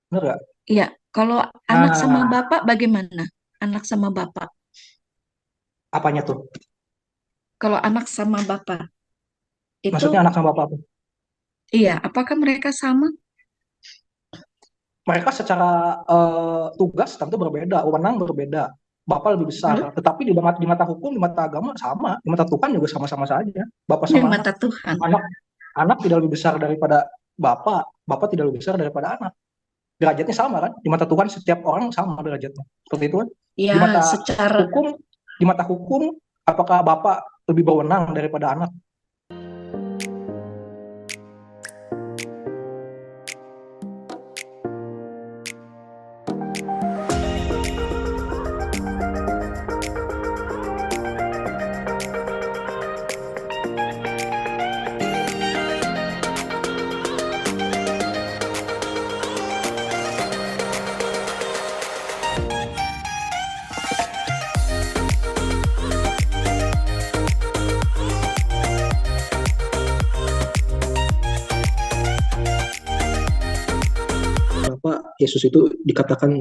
Bener nggak? Iya, kalau anak sama Nah, bapak bagaimana? Anak sama bapak. apanya tuh? Kalau anak sama bapak itu, Maksudnya anak sama bapak tuh? iya, apakah mereka sama? Mereka secara tugas tentu berbeda, wewenang berbeda. Bapak lebih Halo? besar, tetapi di mata hukum, di mata agama sama, di mata Tuhan juga sama-sama saja. Bapak Di sama anak, mata Tuhan. anak, anak tidak lebih besar daripada bapak, bapak tidak lebih besar daripada anak. Derajatnya sama kan? Di mata Tuhan setiap orang sama derajatnya. Seperti itu kan? Di Ya, mata secara hukum, di mata hukum, apakah bapak lebih berwenang daripada anak? Bapak Yesus itu dikatakan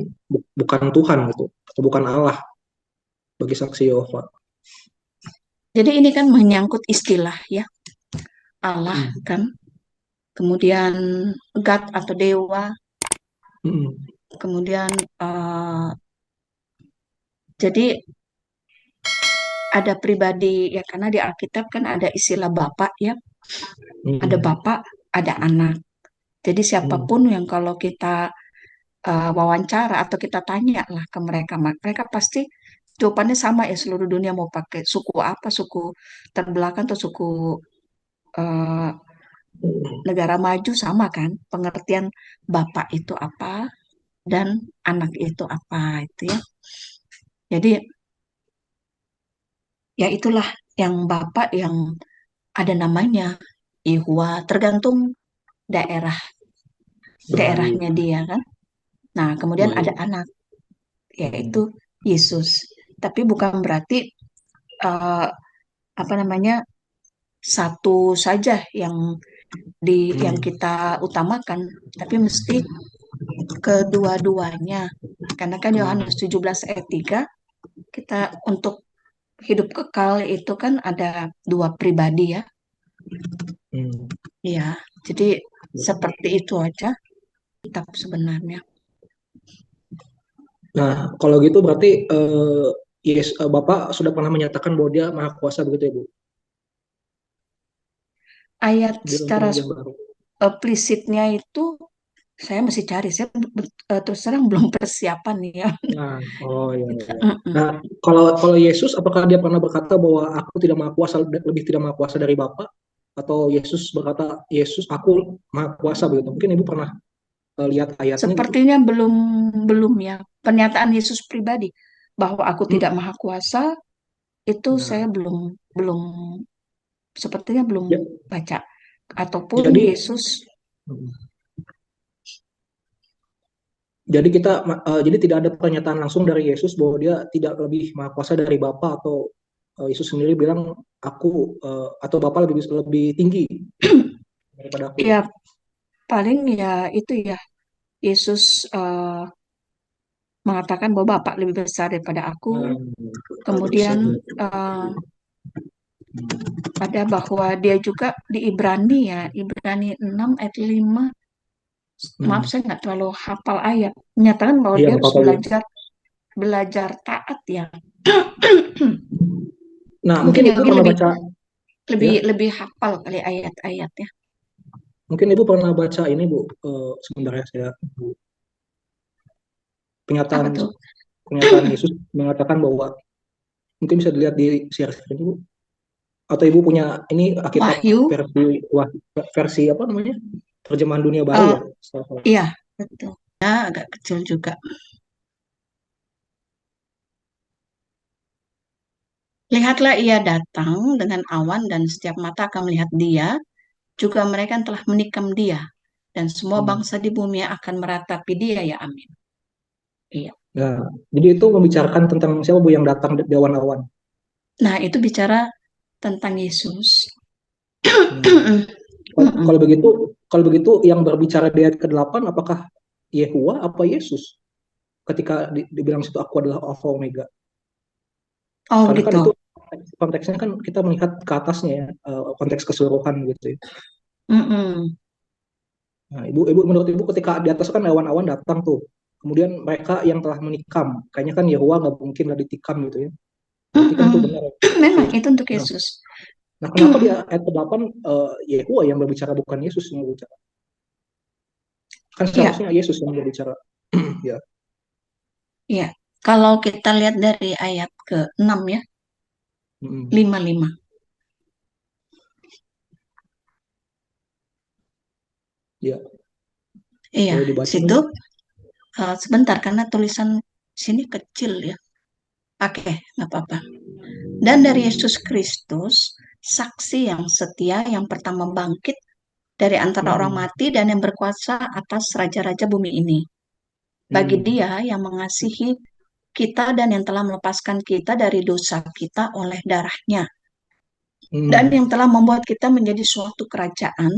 bukan Tuhan gitu, atau bukan Allah bagi saksi Yehova. jadi ini kan menyangkut istilah ya, Allah Hmm. kan, kemudian God atau dewa, Hmm. kemudian jadi ada pribadi ya karena di Alkitab kan ada istilah bapak ya, ada Hmm. bapak, ada anak. Jadi Hmm. siapapun yang kalau kita wawancara atau kita tanya lah ke mereka, mereka pasti jawabannya sama ya seluruh dunia mau pakai suku apa, suku terbelakang atau suku eh, negara maju sama kan, pengertian bapak itu apa dan anak itu apa itu ya. Jadi ya itulah yang bapak yang ada namanya Ihwa tergantung daerah daerahnya Baik, dia kan. Nah, kemudian ada baik. anak yaitu Hmm. Yesus. Tapi bukan berarti eh, apa namanya satu saja yang Hmm. kita utamakan, tapi mesti kedua-duanya. Karena kan Yohanes Hmm. 17 ayat 3 kita untuk hidup kekal itu kan ada dua pribadi ya. Hmm. Ya, jadi seperti itu aja kitab sebenarnya. Nah, kalau gitu berarti yes, Bapak sudah pernah menyatakan bahwa dia maha kuasa begitu ya, Bu? Ayat Di dalam secara perjanjian baru. implisitnya itu saya masih cari, saya terus terang belum persiapan nih ya. Nah, oh iya, Gitu. iya. Nah, kalau kalau Yesus, apakah dia pernah berkata bahwa aku tidak maha kuasa, lebih tidak maha kuasa dari Bapa? Atau Yesus berkata, Yesus, aku maha kuasa begitu? Mungkin Ibu pernah lihat ayatnya gitu. Sepertinya belum belum ya pernyataan Yesus pribadi bahwa aku tidak Hmm. maha kuasa itu saya Nah, belum belum sepertinya belum ya, baca ataupun jadi Yesus jadi kita jadi tidak ada pernyataan langsung dari Yesus bahwa dia tidak lebih maha kuasa dari Bapa, atau Yesus sendiri bilang aku atau Bapa lebih lebih tinggi daripada aku. ya paling ya itu ya Yesus eh, mengatakan bahwa Bapak lebih besar daripada aku. Hmm, bisa. Kemudian eh, ada bahwa dia juga di Ibrani ya, Ibrani 6 ayat 5. Maaf Hmm. saya nggak terlalu hafal ayat. Menyatakan bahwa Iya, dia nggak harus apa-apa, Bu. belajar belajar taat ya. Nah, Mungkin mungkin Ibu Yogi pernah lebih baca, lebih ya, lebih hafal kali ayat-ayatnya. mungkin Ibu pernah baca ini, Bu. Sebentar ya, saya Apa pernyataan tuh? pernyataan Yesus mengatakan bahwa mungkin bisa dilihat di share screen Ibu, atau Ibu punya ini Alkitab Wahyu. versi apa namanya? Terjemahan Dunia Baru eh ya. Setahu iya, betul. Ya, agak kecil juga. Lihatlah ia datang dengan awan dan setiap mata akan melihat dia, juga mereka yang telah menikam dia. Dan semua saya. bangsa di bumi akan meratapi dia, ya amin. Iya. Ya, jadi itu membicarakan tentang siapa, Bu, yang datang di awan-awan. Nah, itu bicara tentang Yesus. Hmm. Mm-mm. Kalau begitu, yang berbicara di ayat ke-8, apakah Yehua apa Yesus ketika dibilang situ aku adalah Alpha Omega. Oh Karena kan gitu. itu konteksnya kan kita melihat ke atasnya ya, konteks keseluruhan gitu ya. Mm-mm. Nah, ibu menurut ibu ketika di atas kan awan-awan datang tuh, kemudian mereka yang telah menikam, kayaknya kan Yehua nggak mungkin lah ditikam gitu ya. Berarti kan itu Mm-mm. benar Memang Yesus. itu untuk Nah, Yesus. nah kenapa di ayat ke-8 Yehua yang berbicara bukan Yesus yang berbicara? Kan Iya, seharusnya Yesus yang berbicara. Ya. iya. Kalau kita lihat dari ayat ke-6 ya, Mm. 55. Ya, Iya, boleh dibaca situ dulu. sebentar karena tulisan sini kecil ya. Oke, nggak apa-apa. Dan dari Yesus Kristus, saksi yang setia yang pertama bangkit dari antara orang Mm. mati dan yang berkuasa atas raja-raja bumi ini. Bagi Mm. Dia yang mengasihi kita dan yang telah melepaskan kita dari dosa kita oleh darahnya, dan Mm. yang telah membuat kita menjadi suatu kerajaan,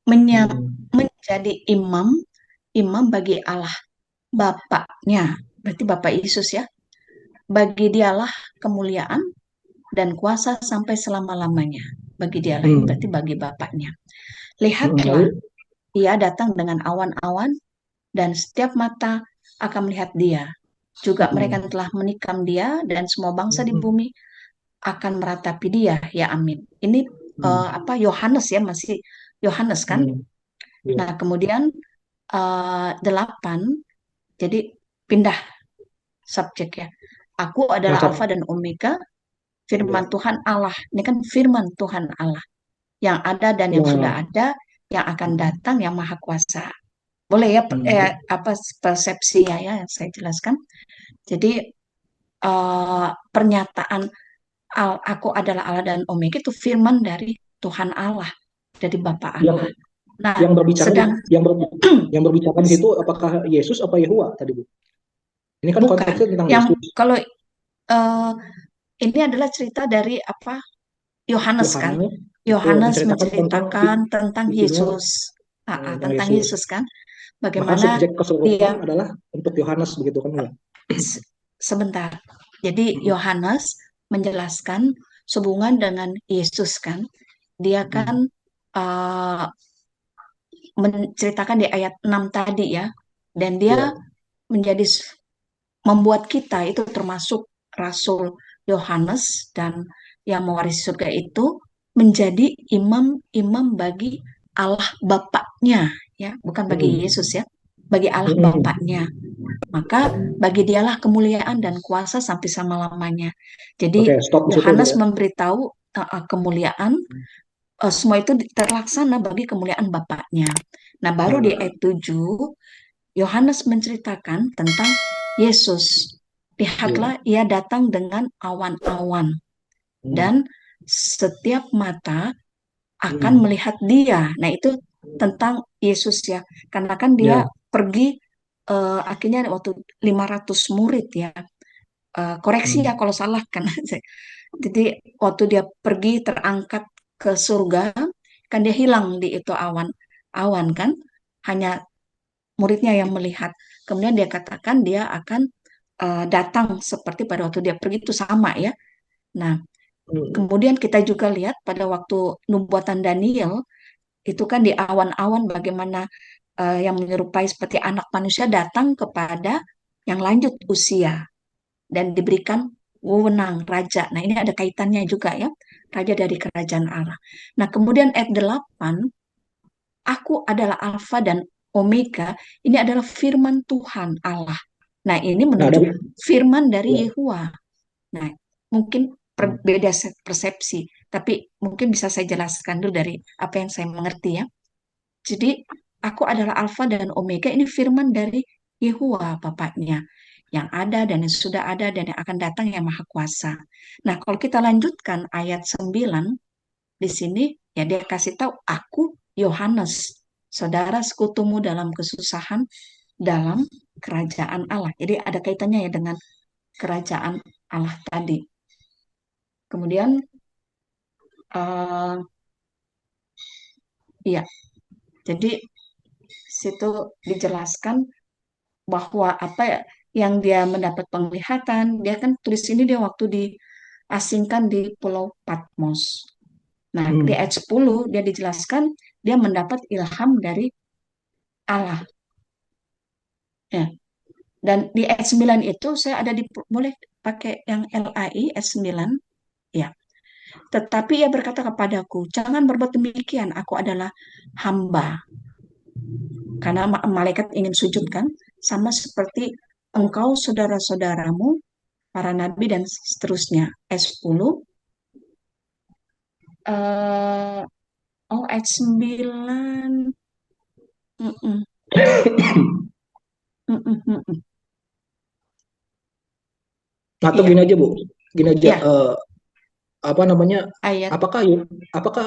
Mm. menjadi imam bagi Allah Bapaknya, berarti Bapak Yesus ya. Bagi Dialah kemuliaan dan kuasa sampai selama-lamanya. Bagi Dialah ini berarti Mm. bagi Bapaknya. Mm. Lihatlah, Lalu, Ia datang dengan awan-awan dan setiap mata akan melihat Dia. Juga mereka mm. yang telah menikam Dia dan semua bangsa di Mm. bumi akan meratapi Dia. Ya amin. Ini Mm. apa Yohanes ya, masih Yohanes kan. Mm. Ya. Nah kemudian 8, jadi pindah subjek ya. Aku adalah Macam Alfa dan Omega, ya. firman Tuhan Allah. Ini kan firman Tuhan Allah yang ada dan yang sudah Ya. ada, yang akan datang, yang maha kuasa. Boleh ya Mm. apa persepsi ya yang saya jelaskan. Jadi pernyataan aku adalah Allah dan Omega itu firman dari Tuhan Allah, dari Bapa Yang Allah. Nah, yang berbicara di sedang yang berbicara di situ apakah Yesus apa Yehua tadi Bu? Ini kan bukan konteksnya tentang yang Yesus. kalau eh, ini adalah cerita dari apa Yohanes kan. Yohanes itu Yohanes menceritakan tentang menceritakan tentang visinya Yesus. tentang Tentang Yesus. Yesus kan. Maka Bagaimana subjek dia keseluruhan adalah untuk Yohanes begitu kan ya? se- sebentar. Jadi Mm. Yohanes menjelaskan sehubungan dengan Yesus kan. Dia kan Mm. uh, menceritakan di ayat 6 tadi ya. Dan dia Ya. menjadi membuat kita itu termasuk Rasul Yohanes dan yang mewarisi surga itu menjadi imam-imam bagi Allah Bapaknya ya, bukan bagi Mm. Yesus ya, bagi Allah Mm. Bapaknya. Maka bagi Dialah kemuliaan dan kuasa sampai selama-lamanya. Oke, Jadi stop di situ Bu Yohanes ya. memberitahu kemuliaan semua itu terlaksana bagi kemuliaan Bapaknya. Nah, baru di Nah, ayat 7 Yohanes menceritakan tentang Yesus. iya. Lihatlah, ia datang dengan awan-awan, Mm. dan setiap mata akan Mm. melihat dia. Nah, itu tentang Yesus ya. Karena kan dia Ya. pergi, akhirnya waktu 500 murid ya. Koreksi ya Mm. kalau salah kan. Jadi waktu dia pergi terangkat ke surga, kan dia hilang di itu awan kan. Hanya muridnya yang melihat. Kemudian dia katakan dia akan datang seperti pada waktu dia pergi itu sama ya. Nah, Mm. kemudian kita juga lihat pada waktu nubuatan Daniel itu kan di awan-awan bagaimana yang menyerupai seperti anak manusia datang kepada yang lanjut usia dan diberikan wewenang raja. Nah, ini ada kaitannya juga ya. Raja dari kerajaan Allah. Nah, kemudian ayat 8, aku adalah Alfa dan Omega, ini adalah firman Tuhan Allah. Nah, ini Nah, menunjuk dari firman dari ya. Yehua. Nah, mungkin Mm. berbeda persepsi, tapi mungkin bisa saya jelaskan dulu dari apa yang saya mengerti ya. Jadi, aku adalah Alfa dan Omega, ini firman dari Yehua Bapaknya, yang ada dan yang sudah ada dan yang akan datang yang Maha Kuasa. Nah, kalau kita lanjutkan ayat 9, di sini ya dia kasih tahu, aku Yohanes, saudara sekutumu dalam kesusahan, dalam kerajaan Allah. Jadi ada kaitannya ya dengan kerajaan Allah tadi. Kemudian ya, jadi situ dijelaskan bahwa apa ya, yang dia mendapat penglihatan, dia kan tulis ini dia waktu diasingkan di Pulau Patmos. Nah, di Hmm. ayat 10 dia dijelaskan dia mendapat ilham dari Allah. Ya. Dan di ayat 9 itu saya ada di, boleh pakai yang LAI ayat 9. Ya. Tetapi ia berkata kepadaku, jangan berbuat demikian, aku adalah hamba. Karena malaikat ingin sujud kan, sama seperti engkau saudara-saudaramu, para nabi dan seterusnya. Ayat 10, eh ayat 9. Mm-mm, mm-mm, mm-mm. Atau Iya, gini aja Bu, gini aja, iya, apa namanya? ayat. Apakah apakah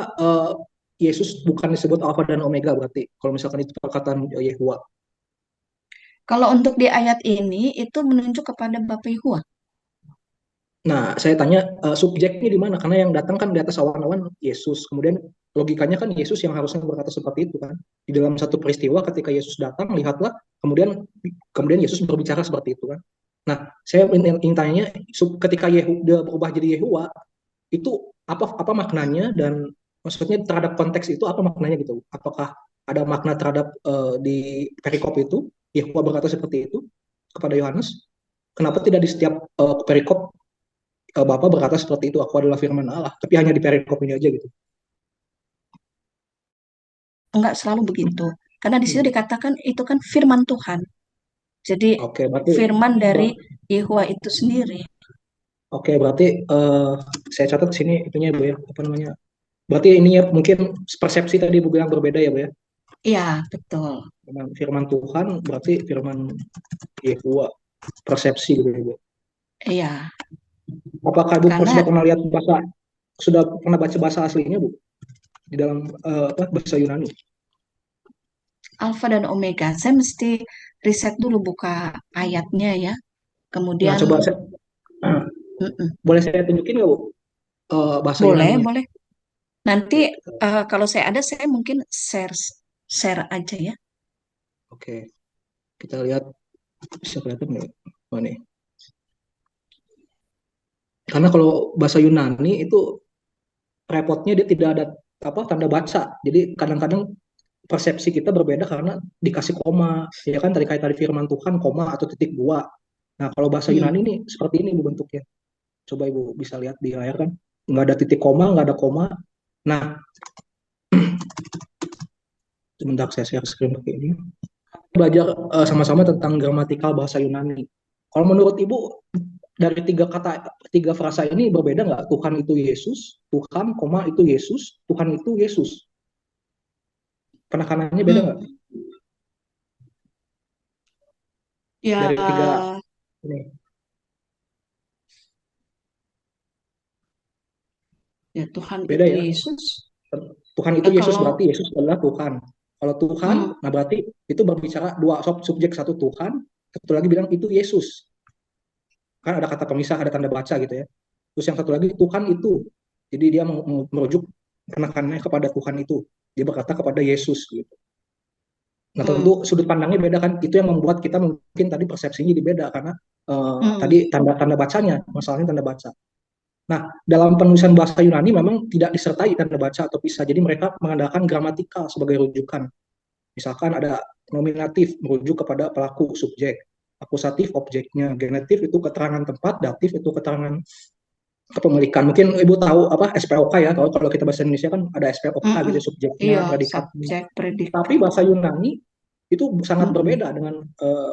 Yesus bukan disebut Alfa dan Omega berarti? Kalau misalkan itu perkataan Yehua. Kalau untuk di ayat ini itu menunjuk kepada Bapa Yahua. Nah, saya tanya subjeknya di mana? Karena yang datang kan di atas awan-awan Yesus. Kemudian logikanya kan Yesus yang harusnya berkata seperti itu kan. Di dalam satu peristiwa ketika Yesus datang, lihatlah, kemudian kemudian Yesus berbicara seperti itu kan. Nah, saya ingin tanya, ketika Yehuda berubah jadi Yehua, itu apa maknanya dan maksudnya terhadap konteks itu apa maknanya gitu? Apakah ada makna terhadap di perikop itu Yehua berkata seperti itu kepada Yohanes? Kenapa tidak di setiap perikop Bapak berkata seperti itu, aku adalah firman Allah, tapi hanya di perikop ini aja gitu. Enggak selalu begitu. Karena di situ Hmm. dikatakan itu kan firman Tuhan. Jadi Oke, berarti firman dari Yehua itu sendiri. oke, berarti saya catat sini itunya Bu ya, apa namanya? Berarti ini ya mungkin persepsi tadi Bu bilang berbeda ya Bu ya. Iya, betul. Firman Tuhan berarti firman Yehua, persepsi gitu ya Bu. Iya, Apakah Ibu sudah karena pernah lihat sudah pernah baca bahasa aslinya Bu di dalam bahasa Yunani? Alfa dan Omega, saya mesti riset dulu buka ayatnya ya. Nah, Kemudian, coba mm-mm. boleh saya tunjukin nggak Bu bahasa Boleh, Yunaninya? boleh. Nanti Oke, kalau saya ada, saya mungkin share share aja ya. oke. Kita lihat bisa kelihatan nggak? Oh, nih. Karena kalau bahasa Yunani itu repotnya dia tidak ada tanda baca. Jadi kadang-kadang persepsi kita berbeda karena dikasih koma, ya kan tadi kayak tadi firman Tuhan koma atau titik dua. Nah kalau bahasa Hmm. Yunani ini seperti ini Bu bentuknya. Coba Ibu bisa lihat di layar kan, nggak ada titik koma, nggak ada koma. Nah sebentar saya share screen pakai ini. Belajar sama-sama tentang gramatikal bahasa Yunani. Kalau menurut Ibu dari tiga frasa ini berbeda nggak? Tuhan itu Yesus, Tuhan, koma itu Yesus, Tuhan itu Yesus. Penekanannya beda nggak? Hmm. Ya, Dari tiga ini ya Tuhan beda itu ya. Yesus. Tuhan itu Yesus Kalau berarti Yesus adalah Tuhan. Kalau Tuhan, hmm, nah berarti itu berbicara dua subjek, satu Tuhan, satu lagi bilang itu Yesus. Kan ada kata pemisah, ada tanda baca gitu ya. Terus yang satu lagi Tuhan itu. Jadi dia merujuk penekanannya kepada Tuhan itu. Dia berkata kepada Yesus gitu. Nah hmm, tentu sudut pandangnya beda kan. Itu yang membuat kita mungkin tadi persepsinya jadi beda karena hmm, tadi tanda-tanda bacanya, masalahnya tanda baca. Nah, dalam penulisan bahasa Yunani memang tidak disertai tanda baca atau pisah. Jadi mereka mengandalkan gramatikal sebagai rujukan. Misalkan ada nominatif merujuk kepada pelaku subjek, akusatif objeknya, genetif itu keterangan tempat, datif itu keterangan kepemilikan. Mungkin Ibu tahu apa SPOK ya, kalau kita bahasa Indonesia kan ada SPOK hmm. gitu subjeknya, Iya, predikatnya. subjek Tapi predikat. bahasa Yunani itu sangat Hmm, berbeda dengan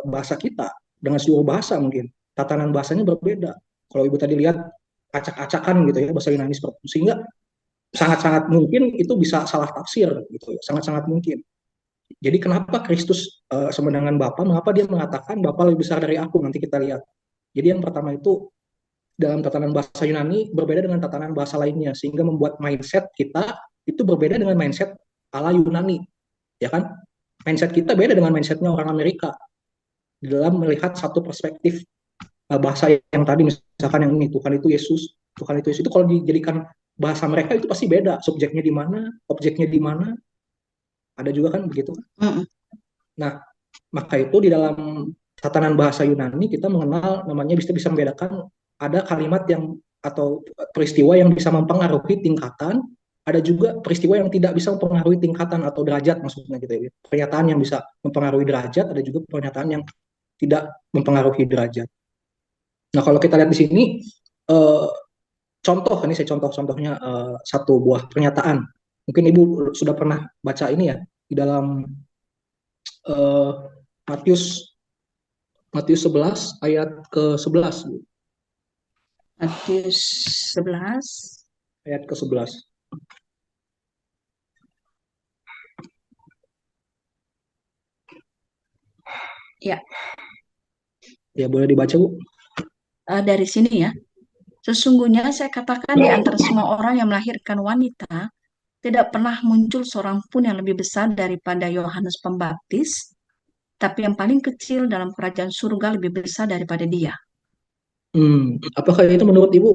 bahasa kita, dengan seluruh bahasa mungkin. Tatanan bahasanya berbeda. Kalau Ibu tadi lihat acak-acakan gitu ya bahasa Yunani seperti itu. Sehingga sangat-sangat mungkin itu bisa salah tafsir gitu ya, sangat-sangat mungkin. Jadi kenapa Kristus sama dengan Bapa, mengapa dia mengatakan Bapa lebih besar dari aku, nanti kita lihat. Jadi yang pertama itu dalam tatanan bahasa Yunani berbeda dengan tatanan bahasa lainnya sehingga membuat mindset kita itu berbeda dengan mindset ala Yunani, ya kan? Mindset kita beda dengan mindsetnya orang Amerika di dalam melihat satu perspektif bahasa yang tadi misalkan yang ini Tuhan itu Yesus, Tuhan itu Yesus itu kalau dijadikan bahasa mereka itu pasti beda, subjeknya di mana, objeknya di mana, ada juga kan begitu. hmm. Nah, maka itu di dalam tatanan bahasa Yunani kita mengenal namanya bisa bisa membedakan ada kalimat yang atau peristiwa yang bisa mempengaruhi tingkatan, ada juga peristiwa yang tidak bisa mempengaruhi tingkatan atau derajat maksudnya gitu ya. Pernyataan yang bisa mempengaruhi derajat, ada juga pernyataan yang tidak mempengaruhi derajat. Nah, kalau kita lihat di sini eh, contoh ini saya contoh-contohnya satu buah pernyataan. Mungkin Ibu sudah pernah baca ini ya di dalam eh, Matius Matius 11 ayat ke-11 Bu. Matius 11. Ayat ke-11. Ya, Ya, boleh dibaca Bu. dari sini ya. Sesungguhnya saya katakan di antara semua orang yang melahirkan wanita, tidak pernah muncul seorang pun yang lebih besar daripada Yohanes Pembaptis, tapi yang paling kecil dalam kerajaan surga lebih besar daripada dia. Apakah itu menurut Ibu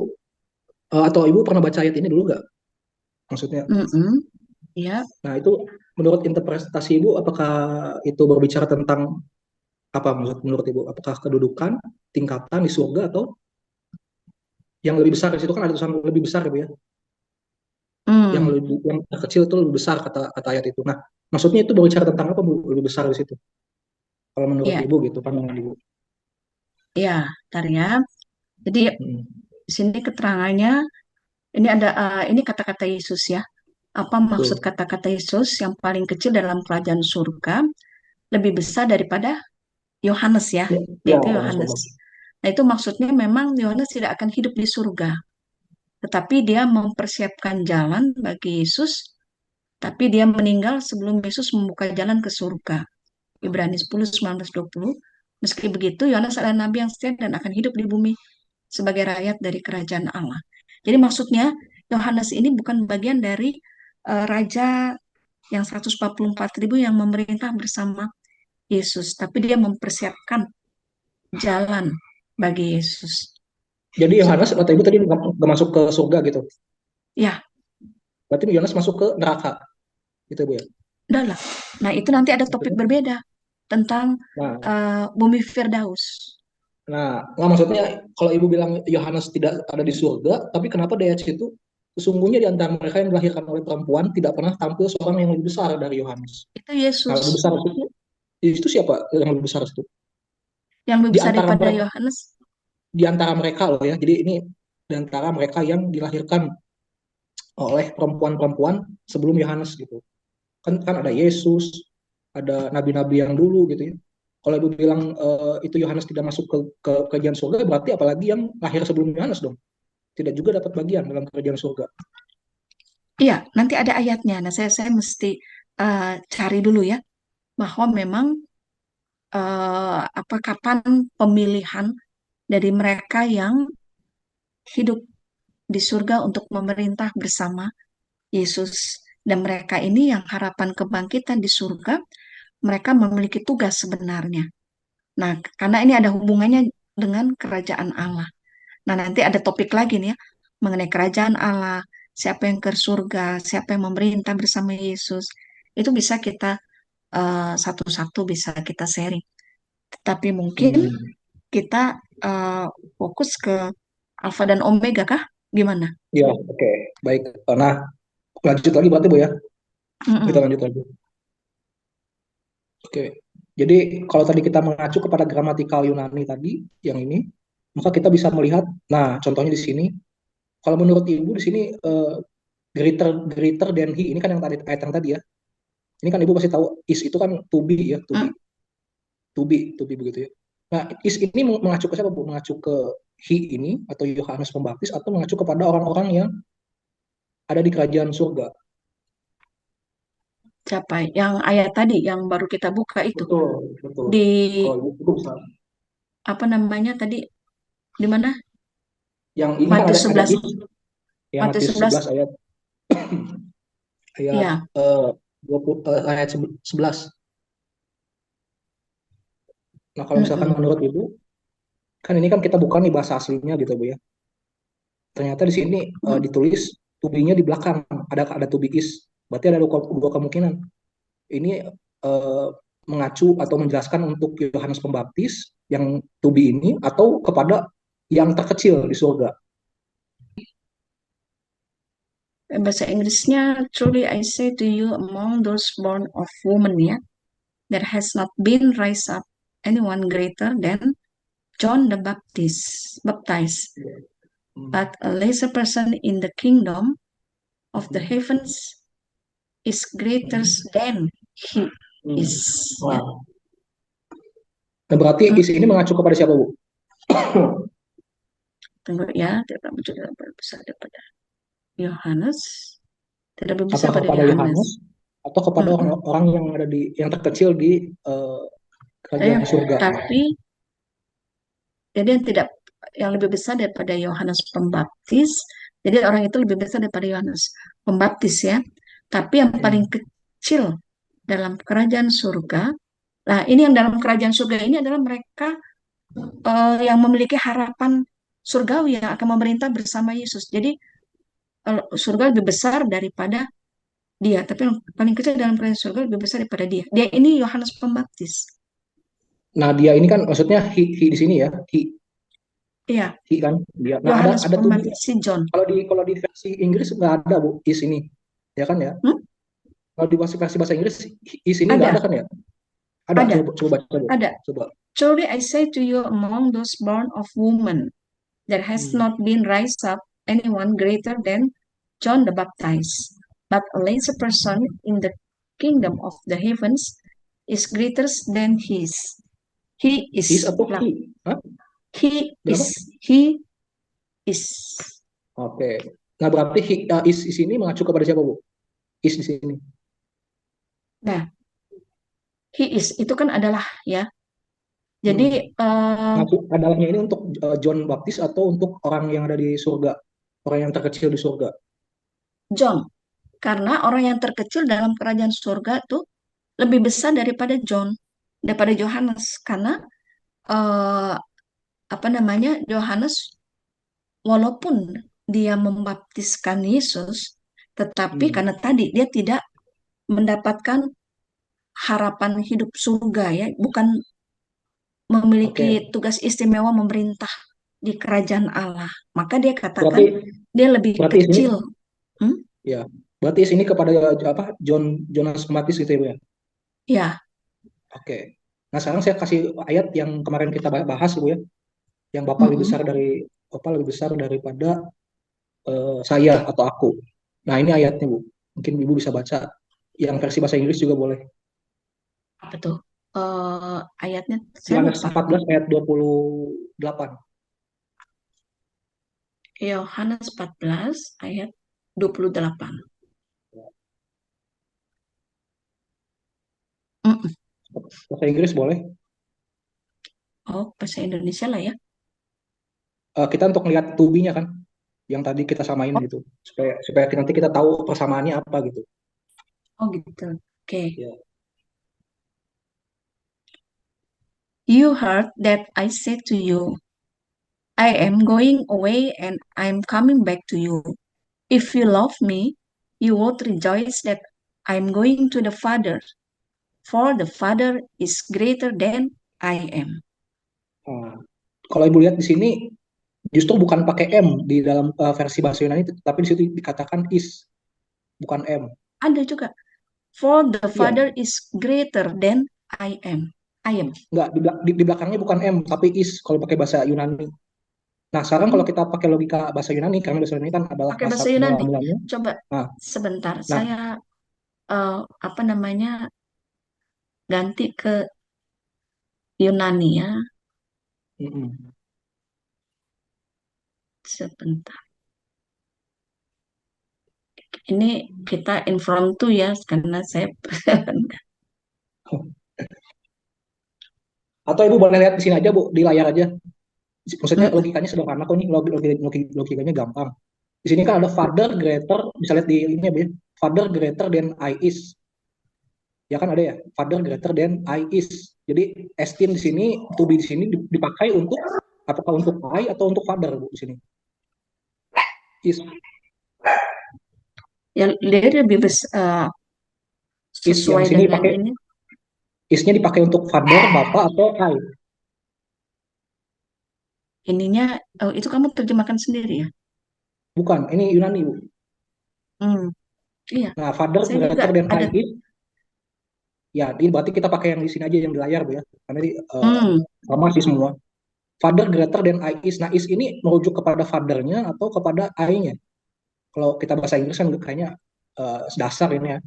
atau Ibu pernah baca ayat ini dulu nggak? Maksudnya, Mm-mm. Ya, nah itu menurut interpretasi Ibu apakah itu berbicara tentang apa menurut Ibu? Apakah kedudukan, tingkatan di surga atau yang lebih besar di situ kan ada tulisan lebih besar ya Bu ya? mm, Yang kecil itu lebih besar kata kata ayat itu. Nah, maksudnya itu berbicara tentang apa Bu? Lebih besar di situ? Kalau menurut ya, Ibu gitu, pandangan Ibu. ya, ntar ya. Jadi Hmm. di sini keterangannya, ini ada ini kata-kata Yesus ya. Apa maksud Betul. kata-kata Yesus yang paling kecil dalam kerajaan surga lebih besar daripada Yohanes ya, Ya, ya, yaitu Yohanes Yohanes. Pembaptis. Nah, itu maksudnya memang Yohanes tidak akan hidup di surga, tetapi dia mempersiapkan jalan bagi Yesus, tapi dia meninggal sebelum Yesus membuka jalan ke surga. Ibrani 10, 19, 20. Meski begitu, Yohanes adalah nabi yang setia dan akan hidup di bumi sebagai rakyat dari kerajaan Allah. Jadi maksudnya Yohanes ini bukan bagian dari raja yang 144.000 yang memerintah bersama Yesus, tapi dia mempersiapkan jalan bagi Yesus. Jadi Yohanes Seperti kata Ibu tadi nggak masuk ke surga gitu. ya, Berarti Yohanes masuk ke neraka gitu Bu ya. udahlah. Nah, itu nanti ada topik Maksudnya, berbeda tentang nah, bumi Firdaus. nggak maksudnya kalau Ibu bilang Yohanes tidak ada di surga, tapi kenapa di ayat situ sesungguhnya di antara mereka yang dilahirkan oleh perempuan tidak pernah tampil seorang yang lebih besar dari Yohanes. Itu Nah, lebih Yesus besar itu siapa yang lebih besar itu? yang lebih Di besar antara daripada mereka, Yohanes. di antara mereka loh ya. Jadi ini di antara mereka yang dilahirkan oleh perempuan-perempuan sebelum Yohanes gitu. Kan ada Yesus, ada nabi-nabi yang dulu gitu ya. Kalau ibu bilang itu Yohanes tidak masuk ke kerajaan surga, berarti apalagi yang lahir sebelum Yohanes dong, tidak juga dapat bagian dalam kerajaan surga. Iya, nanti ada ayatnya. Nah, saya mesti cari dulu ya bahwa memang apa kapan pemilihan dari mereka yang hidup di surga untuk memerintah bersama Yesus. Dan mereka ini yang harapan kebangkitan di surga, mereka memiliki tugas sebenarnya. Nah, karena ini ada hubungannya dengan kerajaan Allah. Nah, nanti ada topik lagi nih ya, mengenai kerajaan Allah, siapa yang ke surga, siapa yang memerintah bersama Yesus. Itu bisa kita satu-satu bisa kita sharing. Tapi mungkin Hmm. kita fokus ke Alfa dan Omega kah? Gimana? Ya, oke, baik. Nah, lanjut lagi berarti Bu ya. Kita Mm-mm. lanjut lagi. Oke. Jadi kalau tadi kita mengacu kepada gramatikal Yunani tadi, yang ini, maka kita bisa melihat, nah contohnya di sini, kalau menurut Ibu di sini greater greater than he ini kan yang tadi ayat yang tadi ya. Ini kan Ibu pasti tahu is itu kan to be ya, Mm. to be begitu ya. Nah, is ini mengacu ke siapa Bu? Mengacu ke he ini atau Yohanes Pembaptis atau mengacu kepada orang-orang yang ada di kerajaan surga. Siapa? Yang ayat tadi yang baru kita buka itu Betul, betul. di Kalau Ibu bisa. apa namanya tadi? Di mana? Yang ini kan Matius ada 11. is yang Matius Matius 11. 11 ayat ayat Ya. 20 ayat 11. Nah, kalau misalkan Mm-mm. menurut Ibu, kan ini kan kita bukan nih bahasa aslinya gitu Bu ya. Ternyata di sini Mm. ditulis tubinya di belakang, ada to be is. Berarti ada dua kemungkinan. Ini mengacu atau menjelaskan untuk Yohanes Pembaptis yang to be ini, atau kepada yang terkecil di surga? Bahasa Inggrisnya, truly I say to you, among those born of woman, ya, there has not been raised up anyone greater than John the Baptist, Hmm. but a lesser person in the kingdom of the Hmm. heavens is greater than he Hmm. is. Ya. Nah, nah, berarti Hmm, isi ini mengacu kepada siapa, Bu? tunggu ya, tidak muncul lebih besar daripada Yohanes, tidak lebih besar Apakah pada kepada Yohanes. Yohanes atau kepada Mm-mm. orang-orang yang ada di yang terkecil di kerajaan surga? Tapi jadi yang lebih besar daripada Yohanes Pembaptis, jadi orang itu lebih besar daripada Yohanes Pembaptis, ya. Tapi yang paling Hmm. kecil dalam kerajaan surga, nah ini yang dalam kerajaan surga ini adalah mereka yang memiliki harapan surgawi yang akan memerintah bersama Yesus. Jadi surga lebih besar daripada dia, tapi yang paling kecil dalam kerajaan surga lebih besar daripada dia. Dia ini Yohanes Pembaptis. Nah, dia ini kan maksudnya he di sini ya, Iya, he kan dia. Nah, ada Yohanes tuh Pembaptis si John. kalau di versi Inggris nggak ada, Bu, is ini, ya kan ya? Hmm? Kalau di versi bahasa Inggris is ini nggak ada Ada, kan ya? Ada, ada, coba baca, Bu. ada. Coba. Truly I say to you, among those born of woman, there has Hmm. not been raised up anyone greater than John the Baptist, but a lesser person in the kingdom of the heavens is greater than his. He Is is. atau he? Hah? He Berapa? is. He is. Oke. Nah, berarti is ini mengacu kepada siapa, Bu? Is di sini. Nah, he is itu kan adalah, ya. Jadi Hmm. Ngaku adalahnya ini untuk John Baptist atau untuk orang yang ada di surga, orang yang terkecil di surga? John, karena orang yang terkecil dalam kerajaan surga itu lebih besar daripada John, daripada Yohanes, karena eh, apa namanya, Yohanes walaupun dia membaptiskan Yesus, tetapi Hmm. karena tadi dia tidak mendapatkan harapan hidup surga, ya, bukan memiliki Oke. tugas istimewa memerintah di kerajaan Allah, maka dia Berarti katakan dia lebih berarti is ini kecil. Hmm? ya. Berarti is ini kepada apa? Jonas Pembaptis gitu ya, Bu ya? Ya. Oke. Nah, sekarang saya kasih ayat yang kemarin kita bahas, Bu ya, yang Bapak lebih Mm-mm. besar dari Bapak lebih besar daripada saya atau aku. Nah, ini ayatnya, Bu. Mungkin Ibu bisa baca yang versi bahasa Inggris juga boleh. Apa tuh? Ayatnya saya Yohanes lupa. 14 ayat 28. Yohanes 14 ayat 28. Mm-mm. Bahasa Inggris boleh. Oh, bahasa Indonesia lah, ya. Kita untuk lihat tubinya kan, yang tadi kita samain Oh, gitu, supaya supaya nanti kita tahu persamaannya apa gitu. oh gitu. Oke. Ya. You heard that I said to you, I am going away and I am coming back to you. If you love me, you would rejoice that I am going to the Father, for the Father is greater than I am. Nah, kalau Ibu lihat di sini justru bukan pakai M di dalam versi bahasa Yunani, tapi di situ dikatakan is, bukan M. Ada juga. For the Iya, Father is greater than I am. I am. nggak di belakangnya bukan M tapi is kalau pakai bahasa Yunani. Nah, sekarang kalau Hmm, kita pakai logika bahasa Yunani, karena bahasa Yunani kan adalah pakai bahasa bahasa Yunani. mula-mulanya. Coba Nah, sebentar, nah, saya apa namanya, ganti ke Yunani, ya. mm-mm. Sebentar. Ini kita impromptu, ya, karena saya Atau Ibu boleh lihat di sini aja, Bu, di layar aja. Maksudnya Mm-mm. logikanya sederhana kok, nih logikanya gampang. Di sini kan ada father greater, bisa lihat di ini ya, Bu ya. Father greater than I is. Ya kan ada ya, father greater than I is. Jadi esteem di sini, to be di sini dipakai untuk apakah untuk I atau untuk father, Bu, di sini. Is Ya, dia lebih is yang sesuai di sini dengan pakai ini. Isnya dipakai untuk father, bapak, atau I? Ininya, oh, itu kamu terjemahkan sendiri ya? Bukan, ini Yunani, Bu. Hmm, iya. Nah, father Saya juga greater than ada. I is, ya, ini berarti kita pakai yang di sini aja yang di layar, Bu ya. Karena ini Hmm, sama sih semua. Father greater than I is. Nah, is ini merujuk kepada fathernya atau kepada I-nya? Kalau kita bahasa Inggris kan kayaknya dasar ini ya.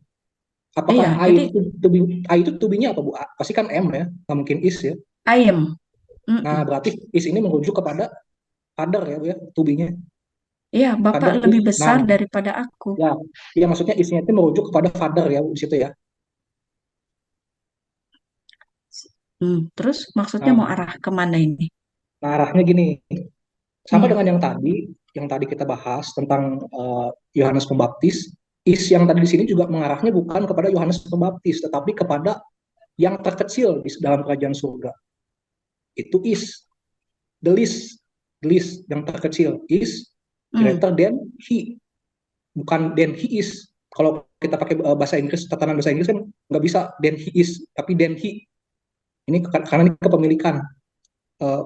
Apakah iya. I Jadi itu I itu to be-nya apa, Bu? Pasti kan M ya, nggak mungkin is ya. ayam. Nah, Mm-mm. berarti is ini merujuk kepada father ya, Bu ya, to be-nya. Iya, Bapak Father is. lebih Nah, besar daripada aku. ya, ya maksudnya isnya itu merujuk kepada father ya, Bu, di situ ya. Terus maksudnya mau Nah, arah kemana ini? nah arahnya gini, sama Hmm, dengan yang tadi kita bahas tentang Yohanes Pembaptis, is yang tadi di sini juga mengarahnya bukan kepada Yohanes Pembaptis, tetapi kepada yang terkecil di dalam kerajaan surga. Itu is, the least yang terkecil is hmm, greater than he, bukan than he is. Kalau kita pakai bahasa Inggris, tatanan bahasa Inggris kan nggak bisa than he is, tapi than he. Ini karena ini kepemilikan. Uh,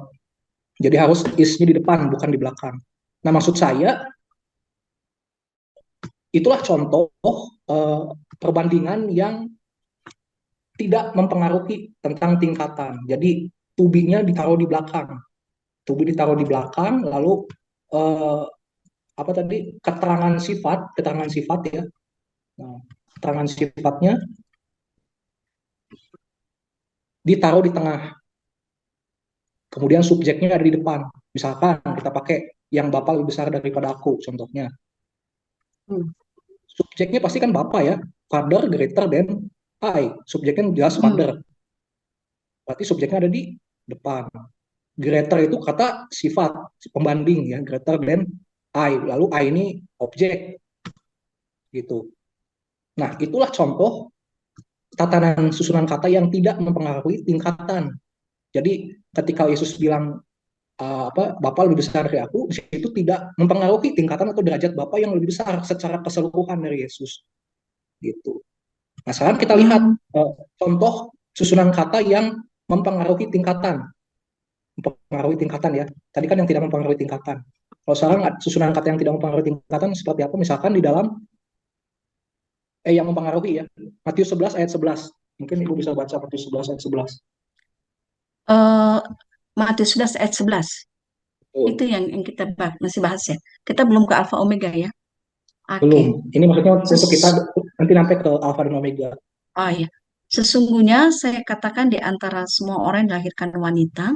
jadi harus is-nya di depan, bukan di belakang. Nah, maksud saya, itulah contoh uh, perbandingan yang tidak mempengaruhi tentang tingkatan. Jadi, tubinya ditaruh di belakang. Tubi ditaruh di belakang, lalu uh, apa tadi keterangan sifat ya. Nah, keterangan sifatnya ditaruh di tengah. Kemudian subjeknya ada di depan. Misalkan kita pakai yang Bapak lebih besar daripada aku, contohnya. hmm, Subjeknya pasti kan Bapak ya. Father greater than I. Subjeknya jelas hmm, father. Berarti subjeknya ada di depan. Greater itu kata sifat, pembanding ya. Greater than I. Lalu I ini objek gitu. Nah, itulah contoh tatanan susunan kata yang tidak mempengaruhi tingkatan. Jadi ketika Yesus bilang Bapak lebih besar dari aku, itu tidak mempengaruhi tingkatan atau derajat Bapak yang lebih besar secara keseluruhan dari Yesus gitu. Nah, sekarang kita lihat hmm. contoh susunan kata yang mempengaruhi tingkatan ya. Tadi kan yang tidak mempengaruhi tingkatan. Kalau sekarang susunan kata yang tidak mempengaruhi tingkatan seperti apa? Misalkan di dalam yang mempengaruhi ya. Matius 11 ayat 11. Mungkin Ibu bisa baca Matius 11 ayat 11. Eh, Matius 11 ayat 11. Itu Betul. yang kita masih bahas ya. Kita belum ke Alfa Omega ya. Belum. Oke. Ini maksudnya untuk kita Ses nanti sampai ke Alfa dan Omega. oh ya. Sesungguhnya saya katakan di antara semua orang yang dilahirkan wanita,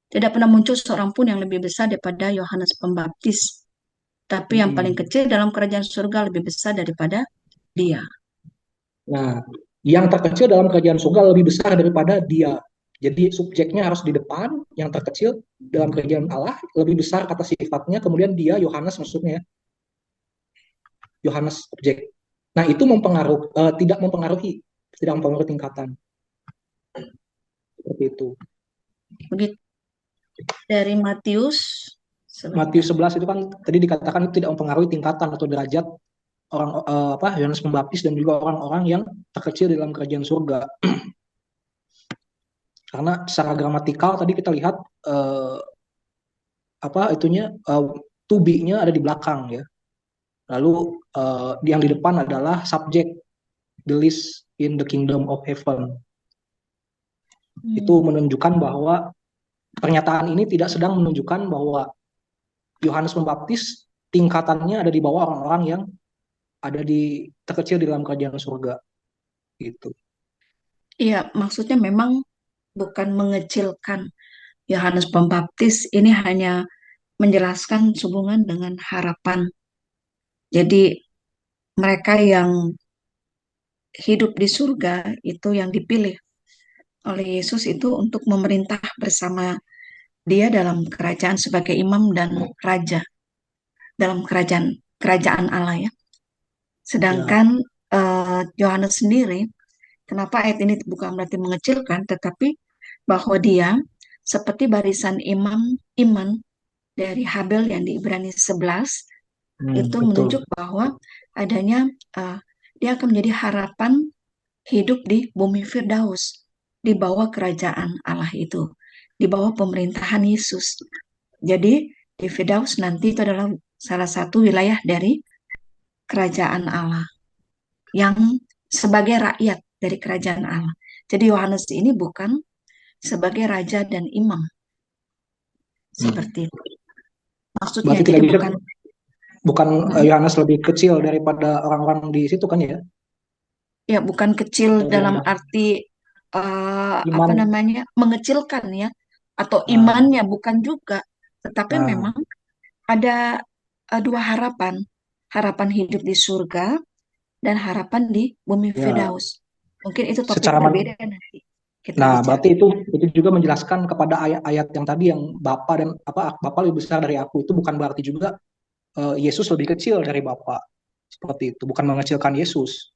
tidak pernah muncul seorang pun yang lebih besar daripada Yohanes Pembaptis. Tapi yang paling Hmm. kecil dalam kerajaan surga lebih besar daripada dia. Nah, yang terkecil dalam kerajaan surga lebih besar daripada dia. Jadi subjeknya harus di depan, yang terkecil dalam kerajaan Allah lebih besar kata sifatnya, kemudian dia Yohanes maksudnya, Yohanes objek. Nah, itu tidak mempengaruhi tingkatan seperti itu. Begitu dari Matius sebentar. Matius 11 itu kan tadi dikatakan itu tidak mempengaruhi tingkatan atau derajat orang Yohanes Pembaptis dan juga orang-orang yang terkecil dalam kerajaan surga. Karena secara gramatikal tadi kita lihat to be-nya ada di belakang ya. Lalu yang di depan adalah subject, the least in the kingdom of heaven. Itu Hmm. menunjukkan bahwa pernyataan ini tidak sedang menunjukkan bahwa Yohanes Pembaptis tingkatannya ada di bawah orang-orang yang ada di terkecil di dalam kerajaan surga gitu. Iya, maksudnya memang bukan mengecilkan Yohanes Pembaptis, ini hanya menjelaskan hubungan dengan harapan. Jadi mereka yang hidup di surga itu yang dipilih oleh Yesus itu untuk memerintah bersama dia dalam kerajaan sebagai imam dan raja dalam kerajaan kerajaan Allah ya. Ya, Sedangkan Yohanes sendiri, kenapa ayat ini bukan berarti mengecilkan, tetapi bahwa dia seperti barisan imam iman dari Habel yang di Ibrani 11 itu menunjuk betul. bahwa adanya dia akan menjadi harapan hidup di bumi Firdaus. di bawah kerajaan Allah itu, di bawah pemerintahan Yesus. Jadi di Firdaus nanti itu adalah salah satu wilayah dari kerajaan Allah yang sebagai rakyat dari kerajaan Allah. Jadi Yohanes ini bukan sebagai raja dan imam Hmm. seperti itu. Maksudnya Berarti jadi tidak bisa, bukan bukan mm, Yohanes lebih kecil daripada orang-orang di situ kan ya? ya bukan kecil Atau lebih dalam rendah? arti apa Iman. namanya mengecilkan ya atau Nah, imannya bukan juga, tetapi nah, memang ada dua harapan, harapan hidup di surga dan harapan di bumi ya, Firdaus. Mungkin itu topik secara berbeda nanti kita nah, bicara. berarti itu juga menjelaskan kepada ayat-ayat yang tadi yang Bapa dan apa Bapa lebih besar dari aku itu bukan berarti juga Yesus lebih kecil dari Bapa. Seperti itu, bukan mengecilkan Yesus.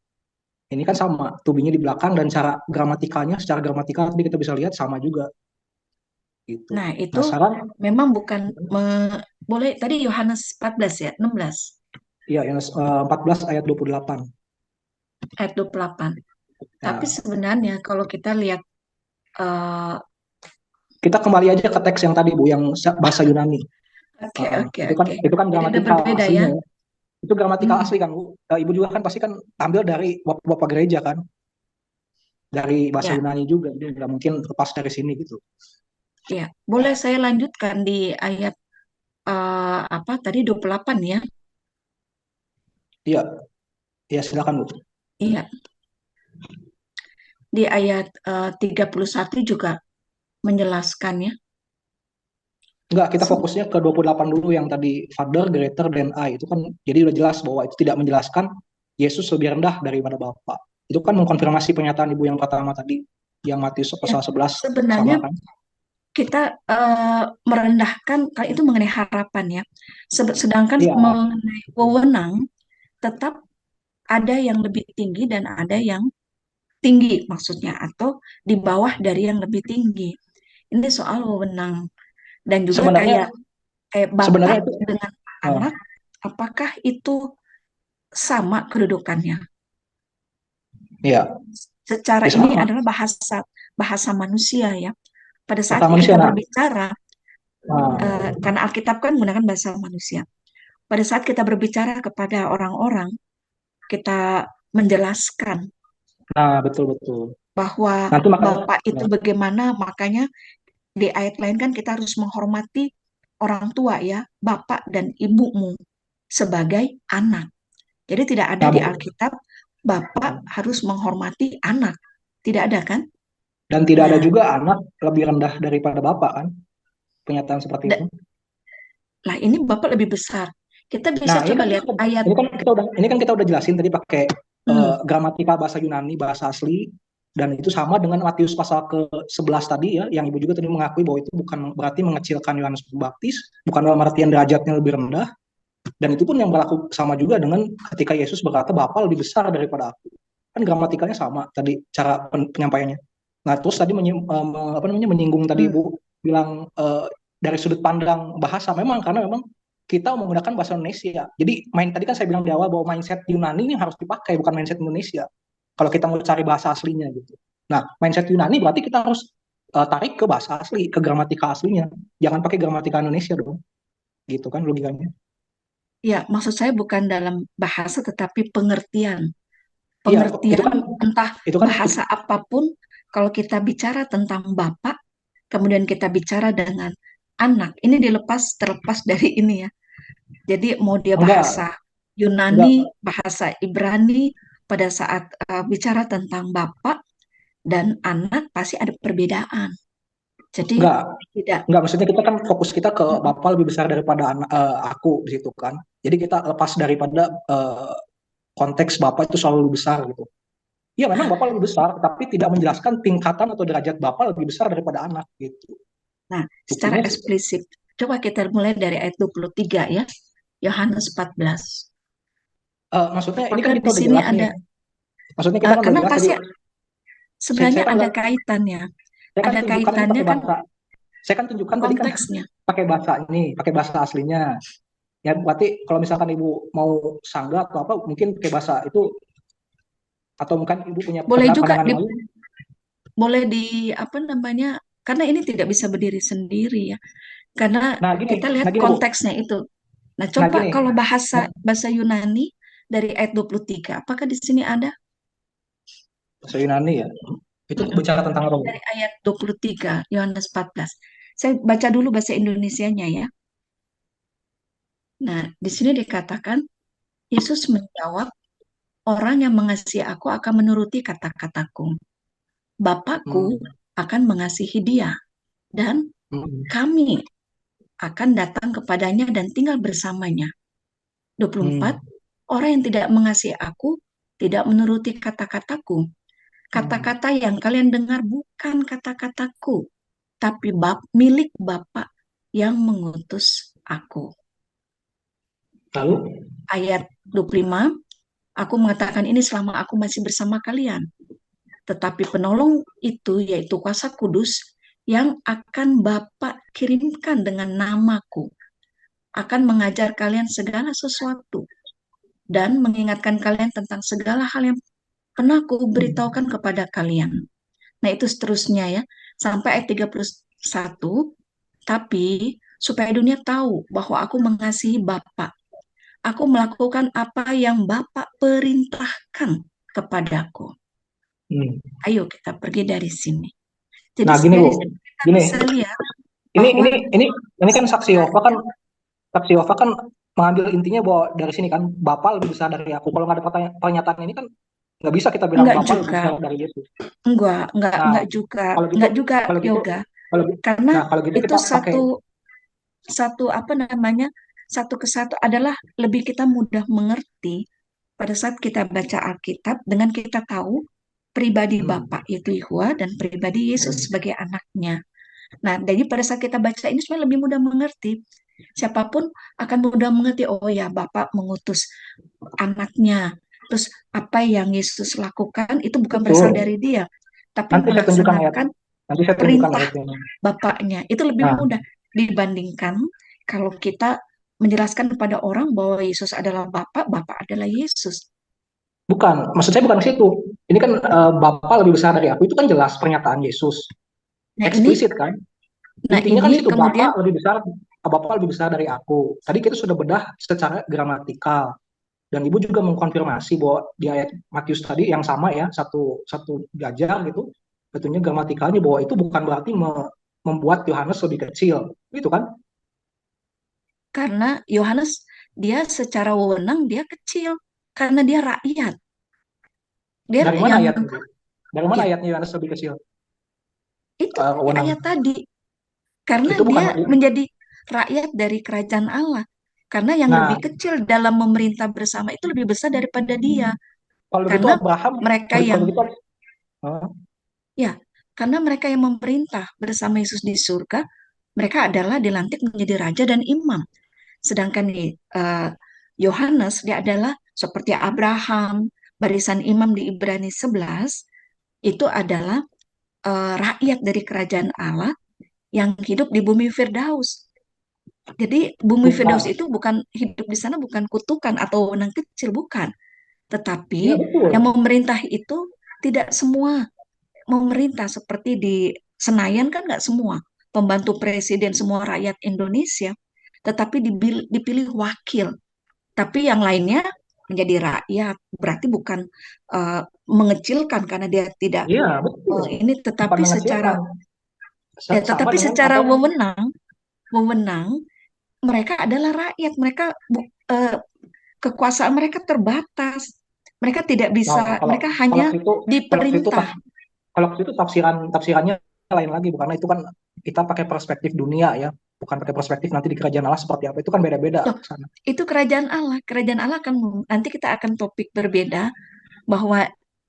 Ini kan sama, tubinya di belakang dan cara gramatikanya, secara gramatikal tadi kita bisa lihat sama juga gitu. Nah, itu Nah, sekarang memang bukan boleh tadi Yohanes 14 ya, 16 ya yang 14 ayat 28. ayat 28. Tapi Ya, sebenarnya kalau kita lihat eh, kita kembali aja ke teks yang tadi Bu, yang bahasa Yunani. oke oke Itu kan oke. itu kan Jadi udah gramatikal berbeda ya. aslinya ya. Itu gramatikal Hmm, asli kan Bu. Ibu juga kan pasti kan ambil dari bapak gereja kan, dari bahasa ya, Yunani juga, jadi nggak mungkin lepas dari sini gitu. ya. Boleh saya lanjutkan di ayat apa tadi 28 ya? Iya, iya silakan Bu. Iya, di ayat 31 juga menjelaskan ya. Enggak, kita Se- fokusnya ke 28 dulu yang tadi father greater than I. Itu kan jadi udah jelas bahwa itu tidak menjelaskan Yesus lebih rendah daripada Bapa. Itu kan mengkonfirmasi pernyataan Ibu yang pertama tadi, yang Matius Ya, pasal 11 sebenarnya sama kan? kita merendahkan kali itu mengenai harapan ya. Sedangkan Iya, mengenai wewenang tetap ada yang lebih tinggi dan ada yang tinggi maksudnya atau di bawah dari yang lebih tinggi. Ini soal wewenang dan juga sebenarnya kayak kayak sebenarnya bapak itu dengan eh, anak, apakah itu sama kedudukannya? iya, Secara ya ini sama. adalah bahasa bahasa manusia ya. Pada saat Kata manusia kita nah, berbicara, karena Alkitab kan menggunakan bahasa manusia. Pada saat kita berbicara kepada orang-orang, kita menjelaskan nah betul betul. bahwa Nanti makanya Bapak itu ya, bagaimana, makanya di ayat lain kan kita harus menghormati orang tua ya, Bapak dan ibumu sebagai anak. Jadi tidak ada nah, di Alkitab Bapak harus menghormati anak. Tidak ada kan? dan tidak ada Nah, juga anak lebih rendah daripada Bapak kan? Pernyataan seperti itu. lah ini Bapak lebih besar. Kita bisa Nah, coba lihat ayat ini kan kita udah jelasin tadi pakai hmm, gramatika bahasa Yunani, bahasa asli dan itu sama dengan Matius pasal ke-11 tadi ya, yang Ibu juga tadi mengakui bahwa itu bukan berarti mengecilkan Yohanes Pembaptis, bukan dalam artian derajatnya lebih rendah dan itu pun yang berlaku sama juga dengan ketika Yesus berkata Bapa lebih besar daripada aku. Kan gramatikanya sama tadi cara penyampaiannya. Nah, terus tadi apa namanya menyinggung tadi hmm, Ibu bilang dari sudut pandang bahasa memang karena memang kita menggunakan bahasa Indonesia. Jadi tadi kan saya bilang di awal bahwa mindset Yunani ini harus dipakai bukan mindset Indonesia. Kalau kita mau cari bahasa aslinya gitu. Nah, mindset Yunani berarti kita harus tarik ke bahasa asli, ke gramatika aslinya. Jangan pakai gramatika Indonesia dong. Gitu kan logikanya. ya maksud saya bukan dalam bahasa tetapi pengertian. Iya, itu Pengertian kan entah itu kan bahasa apapun, kalau kita bicara tentang Bapak, kemudian kita bicara dengan anak, ini terlepas dari ini ya. Jadi mau dia enggak bahasa Yunani, enggak bahasa Ibrani, pada saat bicara tentang bapak dan anak pasti ada perbedaan. Jadi enggak tidak. enggak maksudnya kita kan fokus kita ke Mm, bapak lebih besar daripada aku di situ kan. Jadi kita lepas daripada konteks bapak itu selalu lebih besar gitu. Iya memang bapak lebih besar, tapi tidak menjelaskan tingkatan atau derajat bapak lebih besar daripada anak gitu. Nah, secara Buktinya eksplisit, coba kita mulai dari ayat 23 ya, Yohanes 14. maksudnya ini kan Apakah kita di udah sini jelas nih. ada, Maksudnya kita kan udah karena jelas tadi. pasti Saya sebenarnya kan ada nggak, kaitannya, saya kan ada tunjukkan ini kaitannya pakai kan bahasa. Saya kan tunjukkan tadi kan konteksnya. pakai bahasa ini, pakai bahasa aslinya. Ya berarti kalau misalkan ibu mau sanggah atau apa, mungkin pakai bahasa itu atau mungkin ibu punya Boleh juga pandangan lain. boleh di apa namanya? Karena ini tidak bisa berdiri sendiri ya. Karena Nah gini, kita lihat nah gini Bu, konteksnya itu. Nah, nah coba gini, kalau bahasa nah, bahasa Yunani dari ayat 23, apakah di sini ada? bahasa Yunani ya, itu Mm-mm. bicara tentang apa Bu? Dari ayat 23 Yohanes 14. Saya baca dulu bahasa Indonesianya ya. Nah, di sini dikatakan Yesus menjawab, orang yang mengasihi aku akan menuruti kata-kataku. Bapakku Hmm, akan mengasihi dia dan hmm, kami akan datang kepadanya dan tinggal bersamanya. 24. hmm, Orang yang tidak mengasihi aku tidak menuruti kata-kataku. hmm. Kata-kata yang kalian dengar bukan kata-kataku, tapi milik Bapa yang mengutus aku. Lalu, Ayat 25, aku mengatakan ini selama aku masih bersama kalian. Tetapi penolong itu yaitu kuasa kudus yang akan Bapa kirimkan dengan namaku akan mengajar kalian segala sesuatu dan mengingatkan kalian tentang segala hal yang pernah aku beritahukan kepada kalian. Nah, itu seterusnya ya, sampai ayat 31. Tapi supaya dunia tahu bahwa aku mengasihi Bapa, aku melakukan apa yang Bapa perintahkan kepadaku. hmm. Ayo kita pergi dari sini. Jadi Nah gini Bu, dari sini kita gini, bisa lihat ini bahwa ini ini ini kan sebenarnya Saksi Yova kan mengambil intinya bahwa dari sini kan Bapak lebih besar dari aku. Kalau nggak ada pernyataan ini kan nggak bisa kita bilang enggak Bapak lebih juga, besar dari Yesus. Nah, enggak juga, kalau gitu, enggak juga kalau gitu, yoga. kalau Karena nah kalau gitu itu kita pakai. satu satu apa namanya satu kesatu adalah lebih kita mudah mengerti pada saat kita baca Alkitab dengan kita tahu pribadi Hmm, Bapa itu Yahwa dan pribadi Yesus hmm, sebagai anaknya. Nah, jadi pada saat kita baca ini supaya lebih mudah mengerti, siapapun akan mudah mengerti, oh ya Bapak mengutus anaknya. Terus apa yang Yesus lakukan itu bukan berasal betul. dari dia, tapi Nanti saya tunjukkan ayat. melaksanakan Nanti saya tunjukkan perintah ayatnya. Bapaknya. Itu lebih Nah, mudah dibandingkan kalau kita menjelaskan kepada orang bahwa Yesus adalah Bapak, Bapak adalah Yesus. bukan. Maksud saya bukan ke situ. Ini kan Bapak lebih besar dari aku. Itu kan jelas pernyataan Yesus. Nah ini, Eksplisit kan. nah Intinya kan ini di situ kemudian Bapak lebih besar dari aku. Tadi kita sudah bedah secara gramatikal. Dan ibu juga mengkonfirmasi bahwa di ayat Matius tadi yang sama ya, satu satu gajah gitu, betulnya gramatikalnya bahwa itu bukan berarti membuat Yohanes lebih kecil, gitu kan? karena Yohanes dia secara wewenang dia kecil karena dia rakyat. Dia Dari mana yang ayatnya, Bu? Dari mana ya ayatnya Yohanes lebih kecil? itu di Wewenang. ayat tadi karena Itu bukan. dia menjadi rakyat dari kerajaan Allah. Karena yang Nah, lebih kecil dalam memerintah bersama itu lebih besar daripada dia. kalau begitu Karena Abraham, mereka kalau yang begitu, eh, ya, karena mereka yang memerintah bersama Yesus di surga, mereka adalah dilantik menjadi raja dan imam. Sedangkan Yohanes dia adalah seperti Abraham, barisan imam di Ibrani 11 itu adalah rakyat dari kerajaan Allah yang hidup di bumi Firdaus. Jadi bumi Firdaus bukan. itu bukan hidup di sana bukan kutukan atau wewenang kecil bukan, tetapi Ya yang betul. memerintah itu tidak semua memerintah seperti di Senayan kan nggak semua pembantu presiden semua rakyat Indonesia, tetapi dipilih wakil. Tapi yang lainnya menjadi rakyat berarti bukan eh, mengecilkan karena dia tidak Iya, betul. ini, Bukan tetapi secara mengecilkan. Sama tetapi dengan secara apa yang. wewenang mereka adalah rakyat, mereka eh, kekuasaan mereka terbatas. Mereka tidak Nah, bisa, kalau mereka kalau hanya itu kalau itu diperintah. kalau itu tafsirannya lain lagi, karena itu kan kita pakai perspektif dunia ya, bukan pakai perspektif nanti di kerajaan Allah seperti apa, itu kan beda-beda Loh, sana. itu kerajaan Allah. Kerajaan Allah kan nanti kita akan topik berbeda bahwa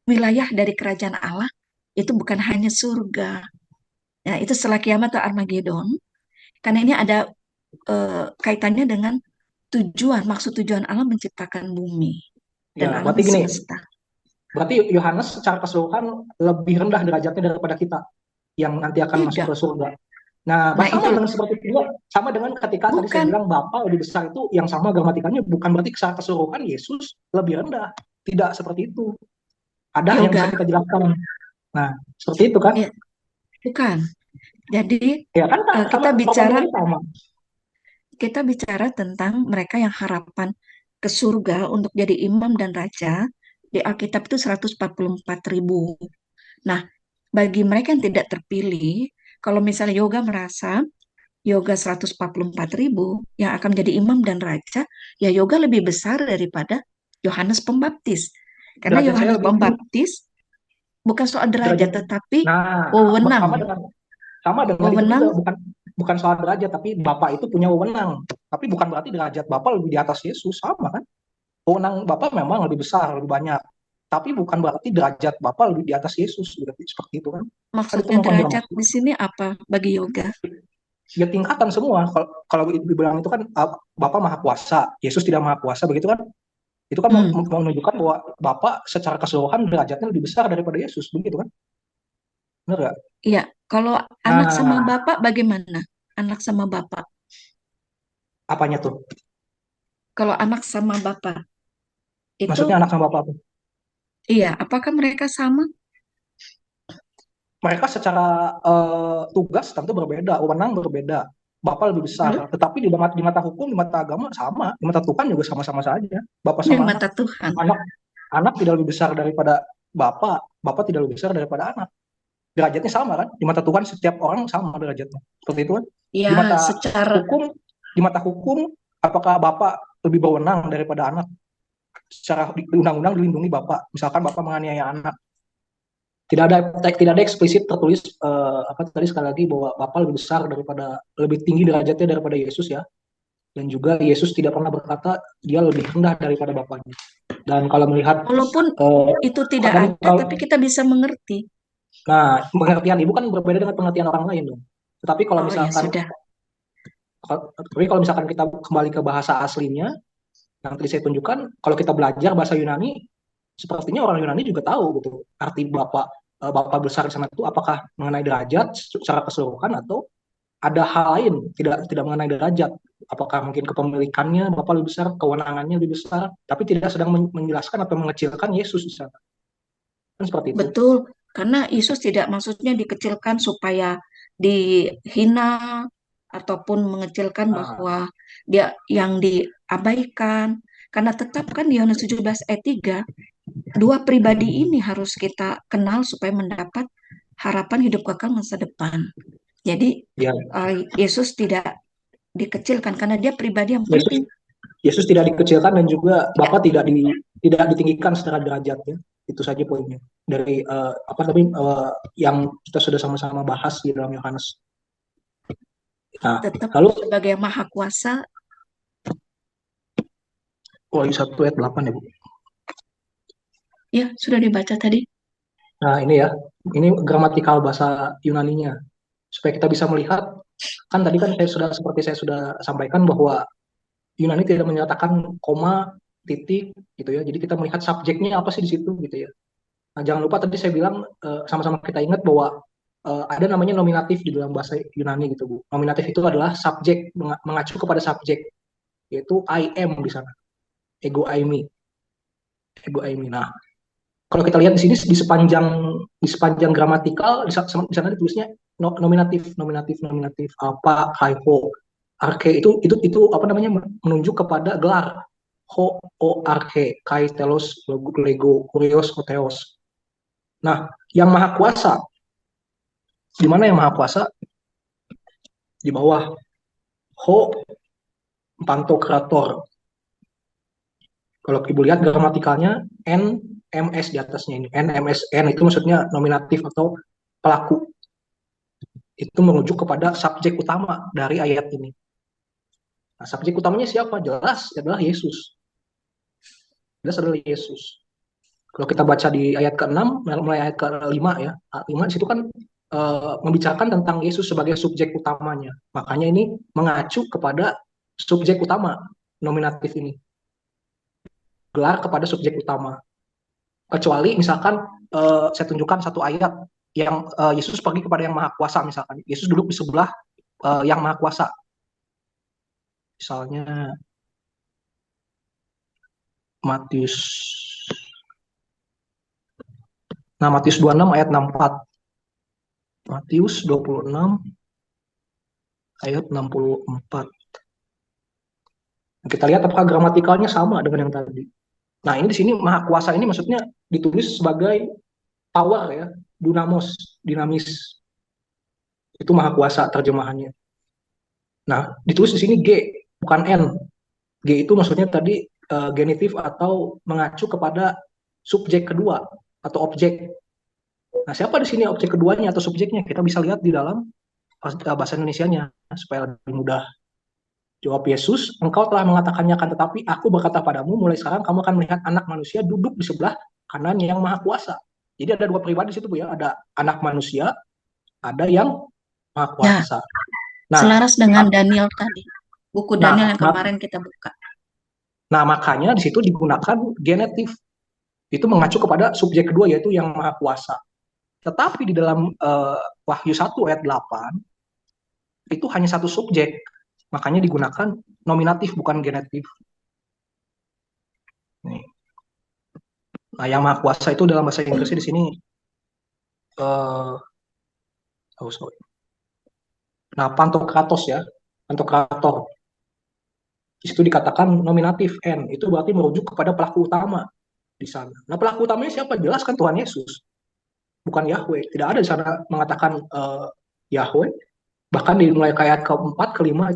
wilayah dari kerajaan Allah itu bukan hanya surga. Nah, itu setelah kiamat atau Armageddon. Karena ini ada kaitannya dengan maksud tujuan Allah menciptakan bumi dan Ya alam berarti gini, semesta. berarti Yohanes secara keseluruhan lebih rendah derajatnya daripada kita yang nanti akan masuk ke Tidak. surga. Nah, Nah, sama itu dengan seperti itu juga, sama dengan ketika tadi saya bukan bilang Bapa lebih besar, itu yang sama gramatikanya, bukan berarti secara keseluruhan Yesus lebih rendah. Tidak seperti itu. Ada yang bisa yoga. kita jelaskan. Nah, seperti itu kan? Ya, bukan. Jadi Ya kan sama kita bicara formulanya sama. tentang mereka yang harapan ke surga untuk jadi imam dan raja di Alkitab itu 144.000. Nah, bagi mereka yang tidak terpilih, kalau misalnya Yoga merasa Yoga 144.000 yang akan menjadi imam dan raja, ya Yoga lebih besar daripada Yohanes Pembaptis. Karena Derajat saya Yohanes lebih tinggi. Pembaptis bukan soal derajat, Derajat. tetapi Nah, wewenang. sama dengan itu Wewenang, juga, bukan bukan soal derajat, tapi Bapak itu punya wewenang. Tapi bukan berarti derajat Bapak lebih di atas Yesus, sama kan? Wewenang Bapak memang lebih besar, lebih banyak. Tapi bukan berarti derajat Bapak lebih di atas Yesus, berarti seperti itu kan? Kan itu maksudnya derajat mengkonfirmasi. di sini apa bagi Yoga? Ya tingkatan semua. Kalau dibilang itu kan Bapak Maha Kuasa, Yesus tidak Maha Kuasa, begitu kan? Itu kan Hmm, menunjukkan bahwa Bapak secara keseluruhan derajatnya lebih besar daripada Yesus, begitu kan? Benar nggak? iya. Kalau anak sama Nah, bapak bagaimana? Anak sama bapak. apanya tuh? Kalau anak sama bapak itu, Maksudnya anak sama Bapak apa? iya, apakah mereka sama? Mereka secara tugas tentu berbeda, wewenang berbeda. Bapak lebih Lalu besar, tetapi di mata hukum, di mata agama sama, di mata Tuhan juga sama-sama saja. Bapak di sama anak, mata Tuhan. anak, anak tidak lebih besar daripada bapak, bapak tidak lebih besar daripada anak. Derajatnya sama kan? Di mata Tuhan setiap orang sama derajatnya. Seperti itu kan? Di Ya, mata secara hukum, di mata hukum, apakah bapak lebih berwenang daripada anak? Secara di undang-undang dilindungi bapak. Misalkan bapak menganiaya anak, tidak ada eksplisit tertulis apa tadi sekali lagi bahwa Bapa lebih besar daripada, lebih tinggi derajatnya daripada Yesus ya, dan juga Yesus tidak pernah berkata dia lebih rendah daripada Bapaknya. Dan kalau melihat walaupun uh, itu tidak tadi ada, tapi kalau kita bisa mengerti. nah pengertian ibu kan berbeda dengan pengertian orang lain dong. Tetapi kalau Oh ya misalkan sudah, tapi kalau misalkan kita kembali ke bahasa aslinya yang tadi saya tunjukkan, kalau kita belajar bahasa Yunani, sepertinya orang Yunani juga tahu gitu arti Bapak besar di sana itu apakah mengenai derajat secara keseluruhan atau ada hal lain, tidak tidak mengenai derajat, apakah mungkin kepemilikannya Bapak lebih besar, kewenangannya lebih besar, tapi tidak sedang menjelaskan atau mengecilkan Yesus di sana, kan seperti itu. betul. Karena Yesus tidak maksudnya dikecilkan supaya dihina ataupun mengecilkan Nah, bahwa dia yang diabaikan. Karena tetap kan di Yohanes 17 ayat 3, dua pribadi ini harus kita kenal supaya mendapat harapan hidup kekal masa depan. Jadi ya, Yesus tidak dikecilkan karena dia pribadi yang Yesus penting. Yesus tidak dikecilkan dan juga Ya, Bapak tidak ditinggikan secara derajat ya. Itu saja poinnya dari apa tapi yang kita sudah sama-sama bahas di dalam Yohanes. Nah, tetap lalu sebagai yang maha kuasa. Wahyu 1 ayat 8 ya Bu. Ya, sudah dibaca tadi. Nah ini ya, ini gramatikal bahasa Yunaninya supaya kita bisa melihat, kan tadi kan saya sudah sampaikan bahwa Yunani tidak menyatakan koma, titik gitu ya. Jadi kita melihat subjeknya apa sih di situ gitu ya. Nah, jangan lupa tadi saya bilang sama-sama kita ingat bahwa ada namanya nominatif di dalam bahasa Yunani gitu Bu. Nominatif itu adalah subjek, mengacu kepada subjek, yaitu I am di sana. Ego I me, ego I me. Nah, kalau kita lihat di sini di sepanjang gramatikal di sana ditulisnya nominatif, nominatif, nominatif apa, hai ho, arke itu apa namanya, menunjuk kepada gelar ho, o, arke, kai, telos, lego, kurios, oteos. Nah, yang maha kuasa, di mana yang maha kuasa? Di bawah ho, pantokrator. Kalau ibu lihat gramatikalnya n, ms di atasnya ini, n, ms, n itu maksudnya nominatif atau pelaku, itu merujuk kepada subjek utama dari ayat ini. Nah, subjek utamanya siapa? Jelas adalah Yesus. Jelas adalah Yesus. Kalau kita baca di ayat ke-6, mulai ayat ke-5 ya, 5 di situ kan membicarakan tentang Yesus sebagai subjek utamanya. Makanya ini mengacu kepada subjek utama, nominatif ini. Gelar kepada subjek utama. Kecuali misalkan saya tunjukkan satu ayat yang Yesus pergi kepada yang maha kuasa misalkan. Yesus duduk di sebelah yang maha kuasa. Misalnya Matius Nah, Matius 26 ayat 64. Matius 26 ayat 64. Kita lihat apakah gramatikalnya sama dengan yang tadi. Nah, ini di sini maha kuasa ini maksudnya ditulis sebagai power ya, dinamis. Itu maha kuasa terjemahannya. Nah, ditulis di sini G, bukan N. G itu maksudnya tadi genitif atau mengacu kepada subjek kedua atau objek. Nah, siapa di sini objek keduanya atau subjeknya? Kita bisa lihat di dalam bahasa Indonesianya supaya lebih mudah. Jawab Yesus, engkau telah mengatakannya kan, tetapi aku berkata padamu, mulai sekarang kamu akan melihat anak manusia duduk di sebelah kanan yang maha kuasa. Jadi ada dua pribadi di situ, Bu ya. Ada anak manusia, ada yang maha Ya, kuasa. Nah, selaras dengan Daniel tadi. Buku Daniel yang nah, kemarin kita buka. nah makanya di situ digunakan genetif. Itu mengacu kepada subjek kedua yaitu yang maha kuasa. Tetapi di dalam Wahyu 1 ayat 8 itu hanya satu subjek. Makanya digunakan nominatif bukan genetif. Nih. Nah, yang maha kuasa itu dalam bahasa Inggrisnya di sini sorry. Nah, pantokratos ya, pantokrator. Di situ dikatakan nominatif N, itu berarti merujuk kepada pelaku utama di sana. Nah, pelaku utamanya siapa? Jelas kan Tuhan Yesus, bukan Yahweh. Tidak ada di sana mengatakan Yahweh. Bahkan di mulai ayat keempat, kelima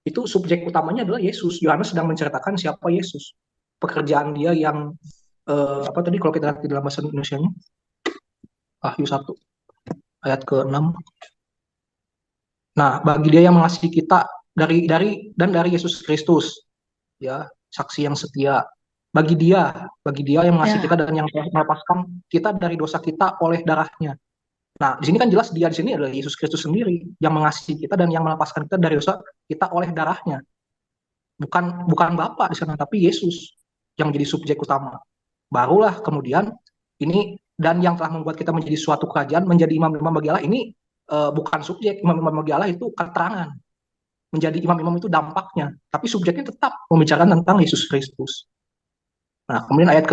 itu subjek utamanya adalah Yesus. Yohanes sedang menceritakan siapa Yesus, pekerjaan dia yang apa tadi kalau kita lihat di dalam bahasa Indonesianya, Wahyu 1 ayat ke-6. Nah, bagi dia yang mengasihi kita dari Yesus Kristus, ya, saksi yang setia. Bagi dia yang mengasihi Ya, kita dan yang telah melepaskan kita dari dosa kita oleh darahnya. Nah, di sini kan jelas dia di sini adalah Yesus Kristus sendiri yang mengasihi kita dan yang melepaskan kita dari dosa kita oleh darahnya. Bukan Bapa di sana, tapi Yesus yang menjadi subjek utama. Barulah kemudian ini dan yang telah membuat kita menjadi suatu kerajaan, menjadi imam-imam bagi Allah ini bukan subjek. Imam-imam bagi Allah itu keterangan. Menjadi imam-imam itu dampaknya, tapi subjeknya tetap membicarakan tentang Yesus Kristus. Nah, kemudian ayat